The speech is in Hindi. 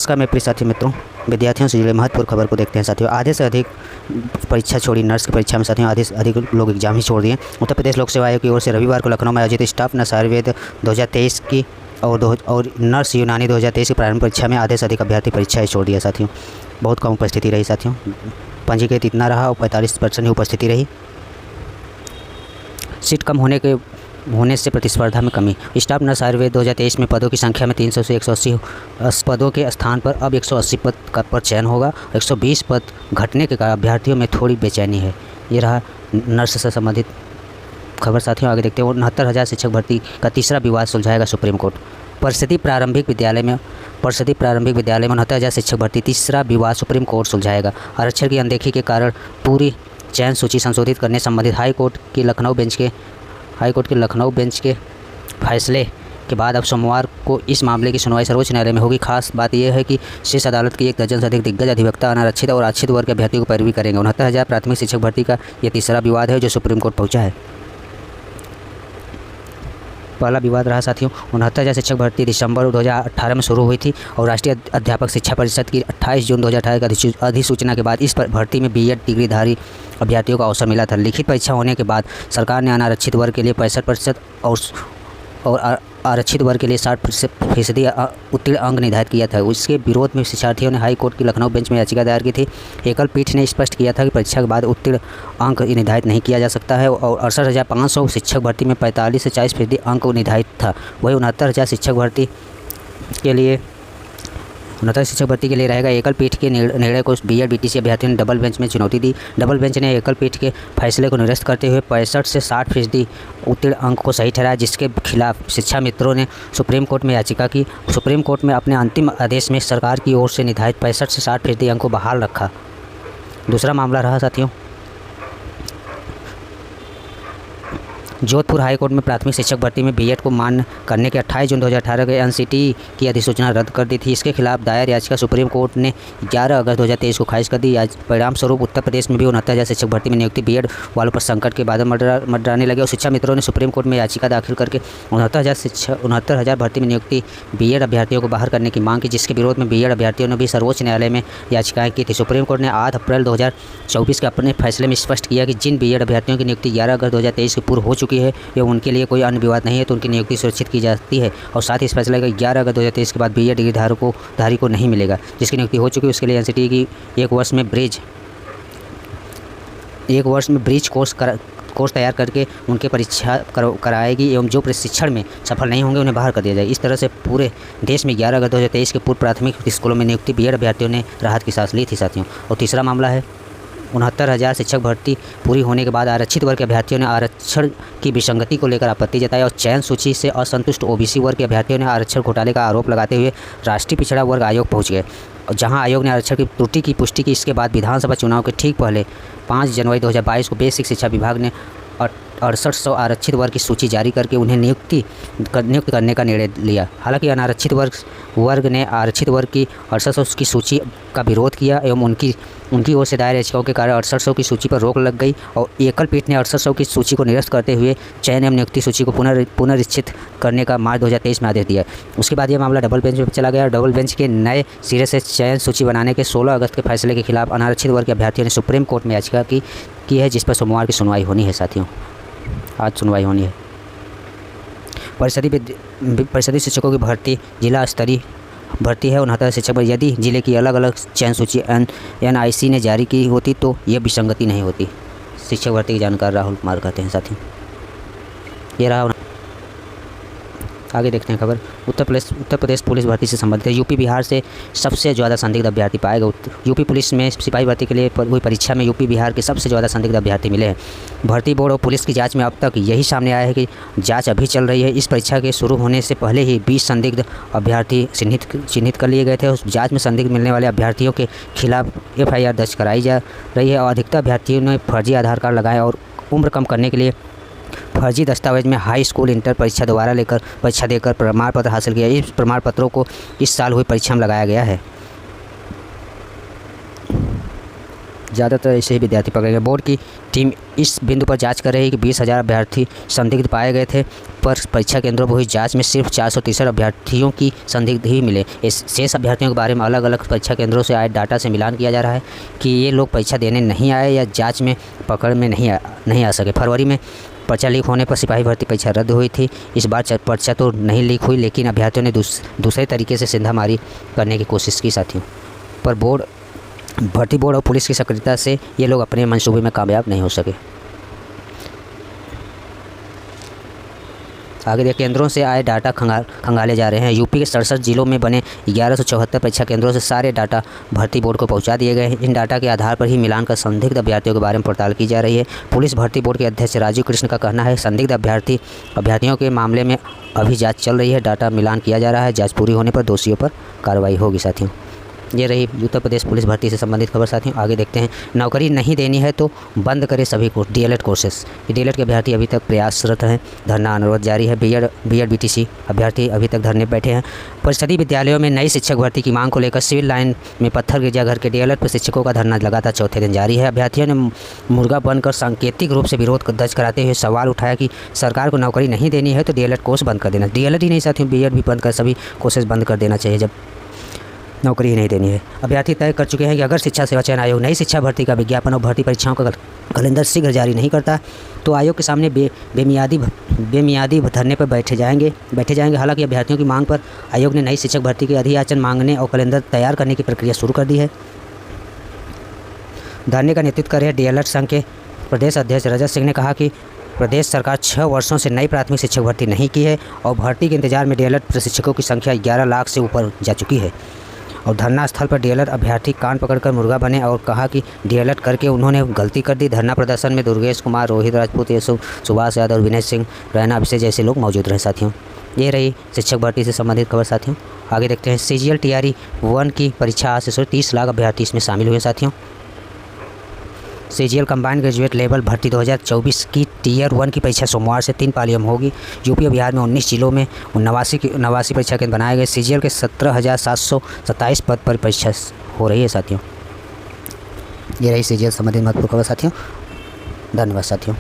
नमस्कार मेरे प्रिय साथी मित्रों, विद्यार्थियों से जुड़े महत्वपूर्ण खबर को देखते हैं साथियों। आधे से अधिक परीक्षा छोड़ी नर्स की परीक्षा में साथियों आधे से अधिक लोग एग्जाम ही छोड़ दिए। उत्तर प्रदेश लोक सेवा आयोग की ओर से रविवार को लखनऊ में आयोजित स्टाफ नर्स आयुर्वेद 2023 की और नर्स यूनानी 2023 की प्रारंभिक परीक्षा में आधे से अधिक अभ्यर्थी परीक्षा छोड़ दिया साथियों। बहुत कम उपस्थिति रही साथियों, पंजीकृत इतना रहा और 45% ही उपस्थिति रही। सीट कम होने से प्रतिस्पर्धा में कमी। स्टाफ नर्स आयुर्वेद 2023 में पदों की संख्या में 300 से 180 पदों के स्थान पर अब 180 पद पर चयन होगा। 120 पद घटने के कारण अभ्यर्थियों में थोड़ी बेचैनी है। ये रहा नर्स से संबंधित खबर साथियों। आगे देखते हैं। 69,000 शिक्षक भर्ती का तीसरा विवाद सुलझाएगा सुप्रीम कोर्ट। परिषदीय प्रारंभिक विद्यालय में 69,000 शिक्षक भर्ती तीसरा विवाद सुप्रीम कोर्ट सुलझाएगा। आरक्षण की अनदेखी के कारण पूरी चयन सूची संशोधित करने संबंधित हाईकोर्ट के लखनऊ बेंच के फैसले के बाद अब सोमवार को इस मामले की सुनवाई सर्वोच्च न्यायालय में होगी। खास बात यह है कि शीर्ष अदालत की 1 दर्जन से अधिक दिग्गज अधिवक्ता अनारक्षित और आरक्षित वर्ग के अभ्यर्थियों को पैरवी करेंगे। 69,000 प्राथमिक शिक्षक भर्ती का यह तीसरा विवाद है जो सुप्रीम कोर्ट पहुंचा है। पहला विवाद रहा साथियों 69,000 शिक्षक भर्ती दिसंबर 2018 में शुरू हुई थी और राष्ट्रीय अध्यापक शिक्षा परिषद की 28 जून 2018 की अधिसूचना के बाद इस भर्ती में बीएड डिग्रीधारी अभ्यर्थियों को अवसर मिला था। लिखित परीक्षा होने के बाद सरकार ने अनारक्षित वर्ग के लिए 65% और आरक्षित वर्ग के लिए 60% उत्तीर्ण अंक निर्धारित किया था। उसके विरोध में शिक्षार्थियों ने हाई कोर्ट की लखनऊ बेंच में याचिका दायर की थी। एकल पीठ ने स्पष्ट किया था कि परीक्षा के बाद उत्तीर्ण अंक निर्धारित नहीं किया जा सकता है और 68,500 शिक्षक भर्ती में 45 से 40% अंक निर्धारित था। वही 69,000 शिक्षक भर्ती के लिए रहेगा। एकल पीठ के निर्णय को बीएड बीटीसी अभ्यर्थियों ने डबल बेंच में चुनौती दी। डबल बेंच ने एकल पीठ के फैसले को निरस्त करते हुए 65 से 60% उत्तीर्ण अंक को सही ठहराया, जिसके खिलाफ शिक्षा मित्रों ने सुप्रीम कोर्ट में याचिका की। सुप्रीम कोर्ट में अपने अंतिम आदेश में सरकार की ओर से निर्धारित 65 से 60% अंक को बहाल रखा। दूसरा मामला रहा साथियों जोधपुर हाईकोर्ट में प्राथमिक शिक्षक भर्ती में बीएड को मान्य करने के 28 जून 2018 के एनसीटी की अधिसूचना रद्द कर दी थी। इसके खिलाफ दायर याचिका सुप्रीम कोर्ट ने 11 अगस्त 2023 को खारिज कर दी। परिणाम स्वरूप उत्तर प्रदेश में भी 69,000 शिक्षक भर्ती में नियुक्ति बीएड वालों पर संकट के बादल मंडराने लगे और शिक्षा मित्रों ने सुप्रीम कोर्ट में याचिका दाखिल करके 69,000 भर्ती में नियुक्ति बीएड अभ्यर्थियों को बाहर करने की मांग की, जिसके विरोध में बीएड अभ्यर्थियों ने भी सर्वोच्च न्यायालय में याचिकाएं की थी। सुप्रीम कोर्ट ने 8 अप्रैल 2024 के अपने फैसले में स्पष्ट किया कि जिन बीएड अभ्यर्थियों की नियुक्ति 11 अगस्त 2023 के पूर्व हो चुकी है एवं उनके लिए कोई अन्य विवाद नहीं है तो उनकी नियुक्ति सुरक्षित की जाती है। और साथ ही इस फैसले का 11 अगस्त 2023 के बाद बीएड डिग्रीधारी को नहीं मिलेगा। जिसकी नियुक्ति हो चुकी है उसके लिए एनसीटी की एक वर्ष में ब्रिज कोर्स तैयार करके उनके परीक्षा कराएगी एवं जो प्रशिक्षण में सफल नहीं होंगे उन्हें बाहर कर दिया जाएगा। इस तरह से पूरे देश में 11 अगस्त 2023 के पूर्व प्राथमिक स्कूलों में नियुक्ति बीएड अभ्यर्थियों ने राहत की सांस ली थी साथियों। और तीसरा मामला है 69,000 शिक्षक भर्ती पूरी होने के बाद आरक्षित वर्ग के अभ्यर्थियों ने आरक्षण की विसंगति को लेकर आपत्ति जताई और चयन सूची से असंतुष्ट ओबीसी वर्ग के अभ्यर्थियों ने आरक्षण घोटाले का आरोप लगाते हुए राष्ट्रीय पिछड़ा वर्ग आयोग पहुंच गए, जहां आयोग ने आरक्षण की त्रुटि की पुष्टि की। इसके बाद विधानसभा चुनाव के ठीक पहले 5 जनवरी 2022 को बेसिक शिक्षा विभाग ने 6800 आरक्षित वर्ग की सूची जारी करके उन्हें नियुक्त करने का निर्णय लिया। हालांकि अनारक्षित वर्ग ने आरक्षित वर्ग की 6800 की सूची का विरोध किया एवं उनकी ओर से दायर याचिकाओं के कारण 6800 की सूची पर रोक लग गई और एकल पीठ ने 6800 की सूची को निरस्त करते हुए चयन एवं नियुक्ति सूची को पुनरीक्षित करने का मार्च 2023 में आदेश दिया। उसके बाद यह मामला डबल बेंच में चला गया। डबल बेंच के नए सिरे से चयन सूची बनाने के 16 अगस्त के फैसले के खिलाफ अनारक्षित वर्ग के अभ्यर्थियों ने सुप्रीम कोर्ट में याचिका की है, जिस पर सोमवार की सुनवाई होनी है साथियों। आज सुनवाई होनी है। परिषदीय शिक्षकों की भर्ती जिला स्तरीय भर्ती है। 69 शिक्षक पर यदि जिले की अलग अलग चयन सूची एनआईसी ने जारी की होती तो ये विसंगति नहीं होती। शिक्षक भर्ती के जानकार राहुल कुमार कहते हैं साथियों। ये रहा। आगे देखते हैं खबर। उत्तर प्रदेश पुलिस भर्ती से संबंधित है। यूपी बिहार से सबसे ज़्यादा संदिग्ध अभ्यर्थी पाएगा। यूपी पुलिस में सिपाही भर्ती के लिए हुई परीक्षा में यूपी बिहार के सबसे ज़्यादा संदिग्ध अभ्यर्थी मिले हैं। भर्ती बोर्ड और पुलिस की जांच में अब तक यही सामने आया है कि जांच अभी चल रही है। इस परीक्षा के शुरू होने से पहले ही 20 संदिग्ध अभ्यर्थी चिन्हित कर लिए गए थे। उस जाँच में संदिग्ध मिलने वाले अभ्यर्थियों के खिलाफ FIR दर्ज कराई जा रही है और अधिकतर अभ्यर्थियों ने फर्जी आधार कार्ड लगाए और उम्र कम करने के लिए फर्जी दस्तावेज में हाई स्कूल इंटर परीक्षा दोबारा परीक्षा देकर प्रमाण पत्र हासिल किया। इस प्रमाण पत्रों को इस साल हुई परीक्षा में लगाया गया है। ज़्यादातर ऐसे ही विद्यार्थी पकड़े गए। बोर्ड की टीम इस बिंदु पर जांच कर रही है कि 20,000 अभ्यर्थी संदिग्ध पाए गए थे, पर परीक्षा केंद्रों पर हुई जांच में सिर्फ 463 अभ्यर्थियों की संदिग्ध ही मिले। इस शेष अभ्यर्थियों के बारे में अलग अलग परीक्षा केंद्रों से आए डाटा से मिलान किया जा रहा है कि ये लोग परीक्षा देने नहीं आए या जाँच में पकड़ में नहीं आ सके। फरवरी में पर्चा लीक होने पर सिपाही भर्ती परीक्षा रद्द हुई थी। इस बार पर्चा तो नहीं लीक हुई, लेकिन अभ्यर्थियों ने दूसरे तरीके से सिंधामारी करने की कोशिश की साथियों, पर भर्ती बोर्ड और पुलिस की सक्रियता से ये लोग अपने मंसूबे में कामयाब नहीं हो सके। आगे देखिए, केंद्रों से आए डाटा खंगाले जा रहे हैं। यूपी के 67 जिलों में बने 1174 परीक्षा केंद्रों से सारे डाटा भर्ती बोर्ड को पहुंचा दिए गए हैं। इन डाटा के आधार पर ही मिलान कर संदिग्ध अभ्यर्थियों के बारे में पड़ताल की जा रही है। पुलिस भर्ती बोर्ड के अध्यक्ष राजीव कृष्ण का कहना है, संदिग्ध अभ्यर्थियों के मामले में अभी जाँच चल रही है, डाटा मिलान किया जा रहा है। जाँच पूरी होने पर दोषियों पर कार्रवाई होगी साथियों। ये रही उत्तर प्रदेश पुलिस भर्ती से संबंधित खबर साथियों। आगे देखते हैं, नौकरी नहीं देनी है तो बंद करें सभी कोर्स, डीएलएड कोर्सेस। डीएलएड के अभ्यर्थी अभी तक प्रयासरत हैं, धरना अनुरोध जारी है। बीएड बीटीसी अभ्यर्थी अभी तक धरने बैठे हैं। परिषदीय विद्यालयों में नई शिक्षक भर्ती की मांग को लेकर सिविल लाइन में पत्थर गिरजाघर के डीएलएड पर शिक्षकों का धरना लगातार चौथे दिन जारी है। अभ्यर्थियों ने मुर्गा बनकर सांकेतिक रूप से विरोध दर्ज कराते हुए सवाल उठाया कि सरकार को नौकरी नहीं देनी है तो डीएलएड कोर्स बंद कर देना। डीएलएड ही नहीं साथियों, बीएड भी बंद कर सभी कोर्सेज बंद कर देना चाहिए जब नौकरी ही नहीं देनी है। अभ्यर्थी तय कर चुके हैं कि अगर शिक्षा सेवा चयन आयोग नई शिक्षा भर्ती का विज्ञापन और भर्ती परीक्षाओं का कैलेंडर शीघ्र जारी नहीं करता तो आयोग के सामने बेमियादी धरने पर बैठे जाएंगे। हालांकि अभ्यर्थियों की मांग पर आयोग ने नई शिक्षक भर्ती के अधियाचन मांगने और कैलेंडर तैयार करने की प्रक्रिया शुरू कर दी है। धरने का नेतृत्व कर रहे डीएलएड संघ के प्रदेश अध्यक्ष रजत सिंह ने कहा कि प्रदेश सरकार 6 वर्षों से नई प्राथमिक शिक्षक भर्ती नहीं की है और भर्ती के इंतजार में डीएलएड प्रशिक्षकों की संख्या 11 लाख से ऊपर जा चुकी है। और धरना स्थल पर डीएलएड अभ्यर्थी कान पकड़कर मुर्गा बने और कहा कि डीएलएड करके उन्होंने गलती कर दी। धरना प्रदर्शन में दुर्गेश कुमार, रोहित राजपूत, सुभाष यादव और विनय सिंह रैना अभिषेक जैसे लोग मौजूद रहे साथियों। ये रही शिक्षक भर्ती से संबंधित खबर साथियों। आगे देखते हैं, CGL TRE 1 की परीक्षा आज से 30 लाख अभ्यर्थी इसमें शामिल हुए साथियों। CGL कंबाइंड ग्रेजुएट लेवल भर्ती 2024 की टियर 1 की परीक्षा सोमवार से 3 पालियों में होगी। यूपी और बिहार में 19 जिलों में 89 परीक्षा केंद्र बनाए गए। CGL के 17,727 पद पर परीक्षा हो रही है साथियों। ये रही CGL संबंधित महत्वपूर्ण खबर साथियों। धन्यवाद साथियों।